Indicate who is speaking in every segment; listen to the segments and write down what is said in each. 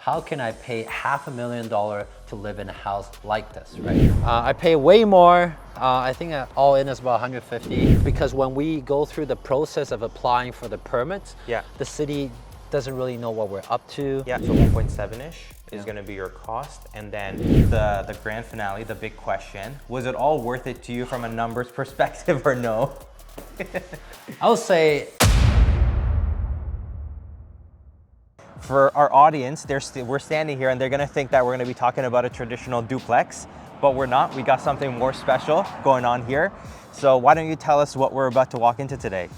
Speaker 1: how can I pay $500,000 to live in a house like this, right? I pay way more. I think all in is about 150 because when we go through the process of applying for the permits, the city doesn't really know what we're up to.
Speaker 2: Yeah, so 1.7-ish is going to be your cost. And then the grand finale, the big question, was it all worth it to you from a numbers perspective or no?
Speaker 1: I would say,
Speaker 2: for our audience, we're standing here and they're gonna think that we're gonna be talking about a traditional duplex, but we're not. We got something more special going on here. So why don't you tell us what we're about to walk into today?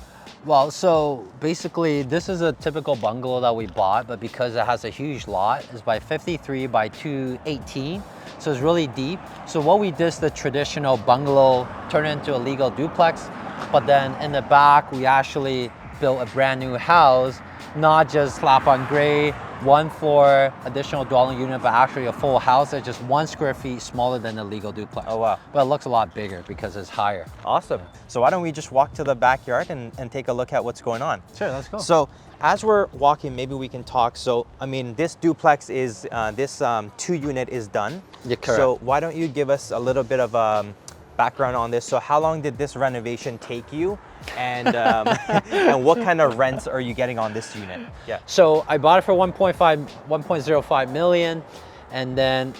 Speaker 1: well, so basically this is a typical bungalow that we bought, but because it has a huge lot, it's by 53 by 218. So it's really deep. So what we did is the traditional bungalow turned into a legal duplex, but then in the back, we actually built a brand new house, not just slap on gray, 1 floor additional dwelling unit, but actually a full house that's just 1 square feet smaller than the legal duplex.
Speaker 2: Oh, wow.
Speaker 1: But it looks a lot bigger because it's higher.
Speaker 2: Awesome. So why don't we just walk to the backyard and take a look at what's going on?
Speaker 1: Sure, let's go.
Speaker 2: So as we're walking, maybe we can talk. So, I mean, this duplex is, this 2-unit is done.
Speaker 1: Yeah, correct.
Speaker 2: So why don't you give us a little bit of background on this? So how long did this renovation take you? And and what kind of rents are you getting on this unit? Yeah.
Speaker 1: So I bought it for 1.05 million, and then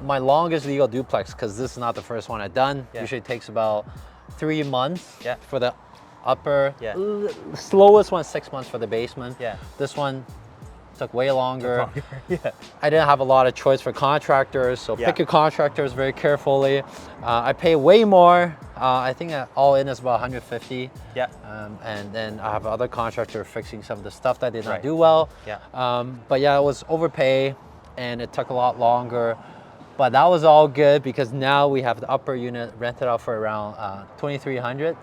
Speaker 1: my longest legal duplex, because this is not the first one I've done, usually takes about 3 months for the upper. Slowest one 6 months for the basement. This one took way longer. I didn't have a lot of choice for contractors, so pick your contractors very carefully. I pay way more. I think all in is about 150. And then I have other contractor fixing some of the stuff that did not do well. But yeah, it was overpay and it took a lot longer. But that was all good because now we have the upper unit rented out for around 2,300.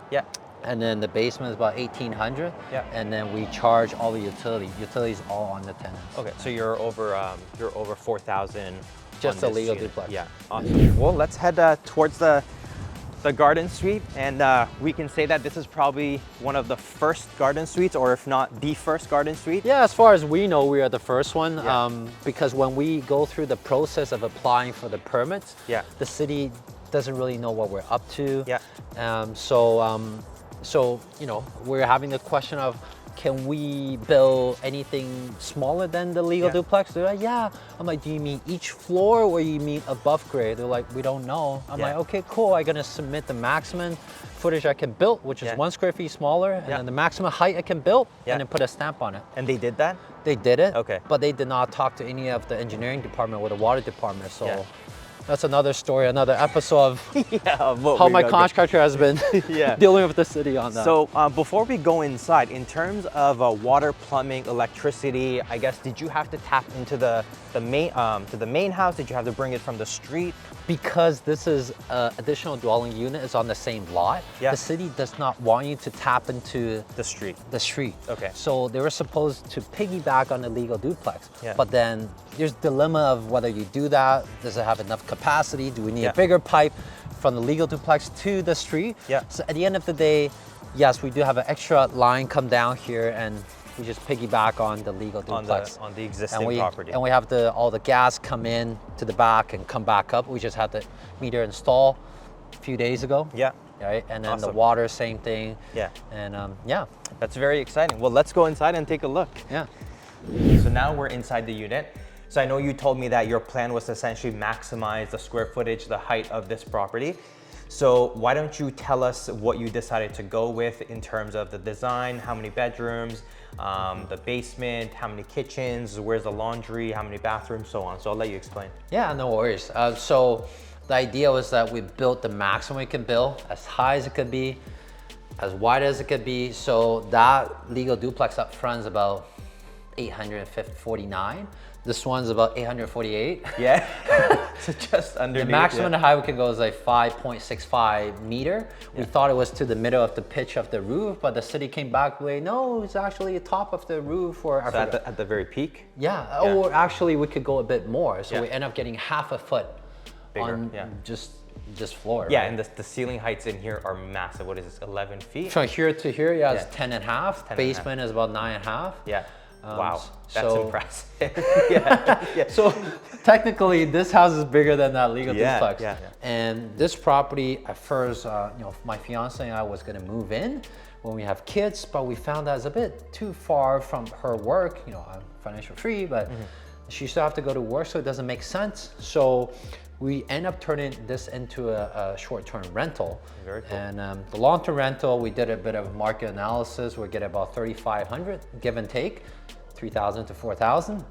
Speaker 1: And then the basement is about 1,800. And then we charge all the utilities all on the tenant.
Speaker 2: Okay, so you're over 4,000.
Speaker 1: Just a legal duplex.
Speaker 2: Yeah, awesome. Well, let's head towards the garden suite, and we can say that this is probably one of the first garden suites, or if not the first garden suite.
Speaker 1: Yeah, as far as we know, we are the first one because when we go through the process of applying for the permits, the city doesn't really know what we're up to. So, you know, we're having the question of, can we build anything smaller than the legal duplex? They're like, yeah. I'm like, do you mean each floor or you mean above grade? They're like, we don't know. I'm like, okay, cool. I'm gonna submit the maximum footage I can build, which is 1 square feet smaller, and then the maximum height I can build, and then put a stamp on it.
Speaker 2: And they did that?
Speaker 1: They did it,
Speaker 2: okay.
Speaker 1: But they did not talk to any of the engineering department or the water department, so. That's another story, another episode of how my contractor has been dealing with the city on that.
Speaker 2: So before we go inside, in terms of water, plumbing, electricity, I guess, did you have to tap into the main house? Did you have to bring it from the street?
Speaker 1: Because this is additional dwelling unit is on the same lot, the city does not want you to tap into
Speaker 2: the street. Okay.
Speaker 1: So they were supposed to piggyback on the legal duplex. But then there's dilemma of whether you do that. Does it have enough capacity? Do we need a bigger pipe from the legal duplex to the street? So at the end of the day, yes, we do have an extra line come down here, and we just piggyback on the legal duplex.
Speaker 2: On the existing property.
Speaker 1: And we have all the gas come in to the back and come back up. We just had the meter installed a few days ago. Right, and then the water, same thing. And
Speaker 2: that's very exciting. Well, let's go inside and take a look. So now we're inside the unit. So I know you told me that your plan was to essentially maximize the square footage, the height of this property. So why don't you tell us what you decided to go with in terms of the design, how many bedrooms, the basement, how many kitchens, where's the laundry, how many bathrooms, so on. So I'll let you explain.
Speaker 1: Yeah, no worries. So the idea was that we built the maximum we can build, as high as it could be, as wide as it could be. So that legal duplex up front is about 849. This one's about 848.
Speaker 2: So just underneath.
Speaker 1: The maximum height we can go is like 5.65 meter. We thought it was to the middle of the pitch of the roof, but the city came back with, no, it's actually the top of the roof. Or
Speaker 2: so at the very peak?
Speaker 1: Or actually we could go a bit more. So we end up getting half a foot bigger, on just floor.
Speaker 2: And the ceiling heights in here are massive. What is this, 11 feet?
Speaker 1: From here to here, it's 10 and a half. Basement is about 9 and a half.
Speaker 2: Wow, that's impressive. Yeah.
Speaker 1: So technically, this house is bigger than that legal duplex.
Speaker 2: Yeah.
Speaker 1: And this property, at first, my fiance and I was gonna move in when we have kids, but we found that it's a bit too far from her work. I'm financial free, but she still have to go to work, so it doesn't make sense. So we end up turning this into a short-term rental.
Speaker 2: Very cool.
Speaker 1: And the long-term rental, we did a bit of market analysis. We get about 3,500, give and take, 3,000 to 4,000.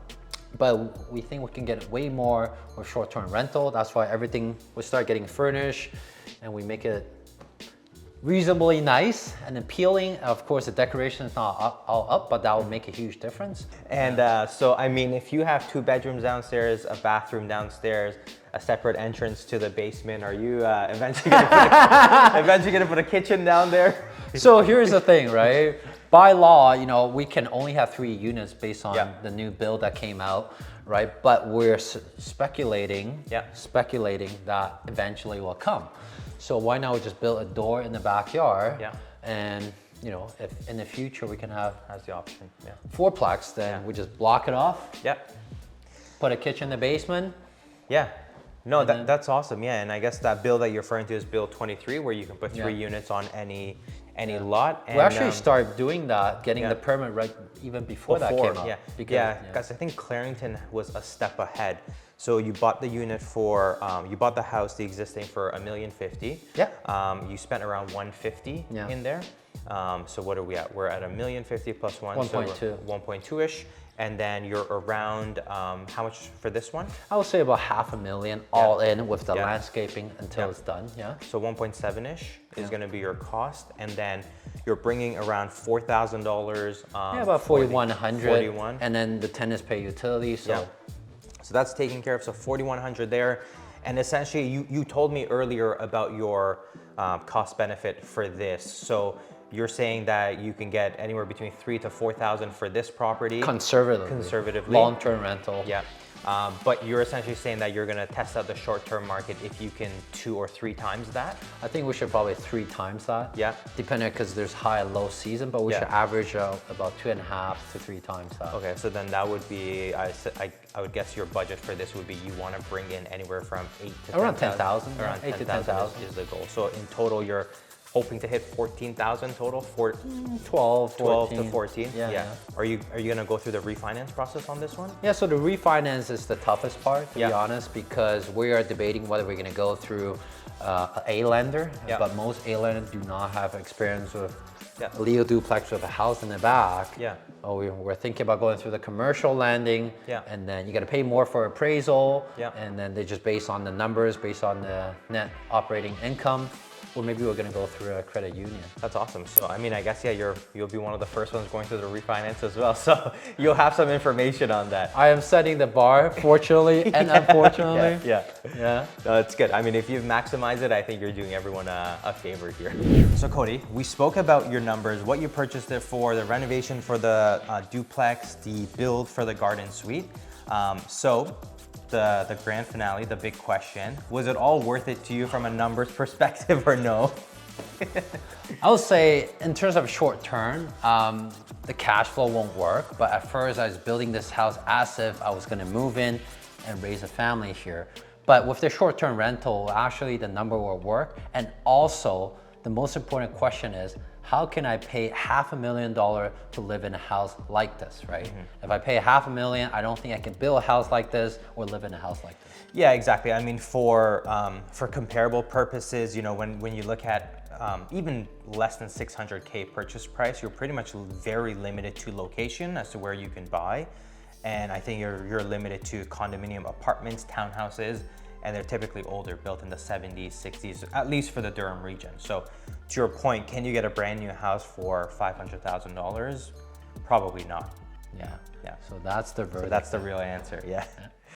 Speaker 1: But we think we can get way more with short-term rental. That's why everything, we start getting furnished and we make it reasonably nice and appealing. Of course, the decoration is not all up, but that will make a huge difference.
Speaker 2: And so, I mean, if you have 2 bedrooms downstairs, a bathroom downstairs, a separate entrance to the basement, are you eventually gonna put a kitchen down there?
Speaker 1: So here's the thing, right? By law, we can only have 3 units based on the new bill that came out, right? But we're speculating that eventually will come. So why not we just build a door in the backyard? And if in the future we can have
Speaker 2: as the option,
Speaker 1: 4-plex, then we just block it off. Put a kitchen in the basement.
Speaker 2: No, that's awesome. And I guess that bill that you're referring to is Bill 23, where you can put 3 units on any lot. And
Speaker 1: we actually started doing that, getting the permit right even before that came out.
Speaker 2: Because I think Clarington was a step ahead. So you bought the unit for, you bought the house, the existing, for $1,050,000. You spent around $150 in there. So what are we at? We're at $1,050,000 plus 1,
Speaker 1: 1.2.
Speaker 2: so 1.2-ish. And then you're around, how much for this one?
Speaker 1: I would say about $500,000 all in with the landscaping until it's done,
Speaker 2: So 1.7-ish is gonna be your cost. And then you're bringing around $4,000.
Speaker 1: About 4,100.
Speaker 2: 41.
Speaker 1: And then the tenants pay utilities, so.
Speaker 2: So that's taken care of, so 4,100 there. And essentially, you told me earlier about your cost benefit for this. So you're saying that you can get anywhere between 3,000 to 4,000 for this property. Conservatively.
Speaker 1: Long-term rental.
Speaker 2: But you're essentially saying that you're gonna test out the short-term market if you can 2 or 3 times that?
Speaker 1: I think we should probably 3 times that. Depending, because there's high and low season, but we should average out about 2.5 to 3 times that.
Speaker 2: Okay, so then that would be, I would guess your budget for this would be you want to bring in anywhere from 8 to
Speaker 1: around 10,000.
Speaker 2: Around
Speaker 1: 8 to 10,000
Speaker 2: is the goal. So in total, you're hoping to hit 14,000 total for
Speaker 1: 12
Speaker 2: to 14. Are you gonna go through the refinance process on this one?
Speaker 1: So the refinance is the toughest part, to be honest, because we are debating whether we're gonna go through a lender, but most A lenders do not have experience with a legal duplex with a house in the back. We're thinking about going through the commercial lending, and then you got to pay more for appraisal, and then they just base on the numbers, based on the net operating income. Or maybe we're gonna go through a credit union.
Speaker 2: That's awesome. So I mean, I guess you'll be one of the first ones going through the refinance as well. So you'll have some information on that.
Speaker 1: I am setting the bar, fortunately and unfortunately.
Speaker 2: No, it's good. I mean, if you've maximized it, I think you're doing everyone a favor here. So Cody, we spoke about your numbers, what you purchased it for, the renovation for the duplex, the build for the garden suite. So the grand finale, the big question, was it all worth it to you from a numbers perspective or no?
Speaker 1: I would say in terms of short term, the cash flow won't work, but at first I was building this house as if I was gonna move in and raise a family here. But with the short-term rental, actually the number will work. And also, the most important question is, how can I pay $500,000 to live in a house like this, right? If I pay $500,000, I don't think I can build a house like this or live in a house like this.
Speaker 2: Yeah, exactly. I mean, for comparable purposes, when you look at even less than 600K purchase price, you're pretty much very limited to location as to where you can buy. And I think you're limited to condominium apartments, townhouses, and they're typically older, built in the 70s, 60s, at least for the Durham region. So to your point, can you get a brand new house for $500,000? Probably not.
Speaker 1: Yeah. So that's the verdict.
Speaker 2: So that's the real answer,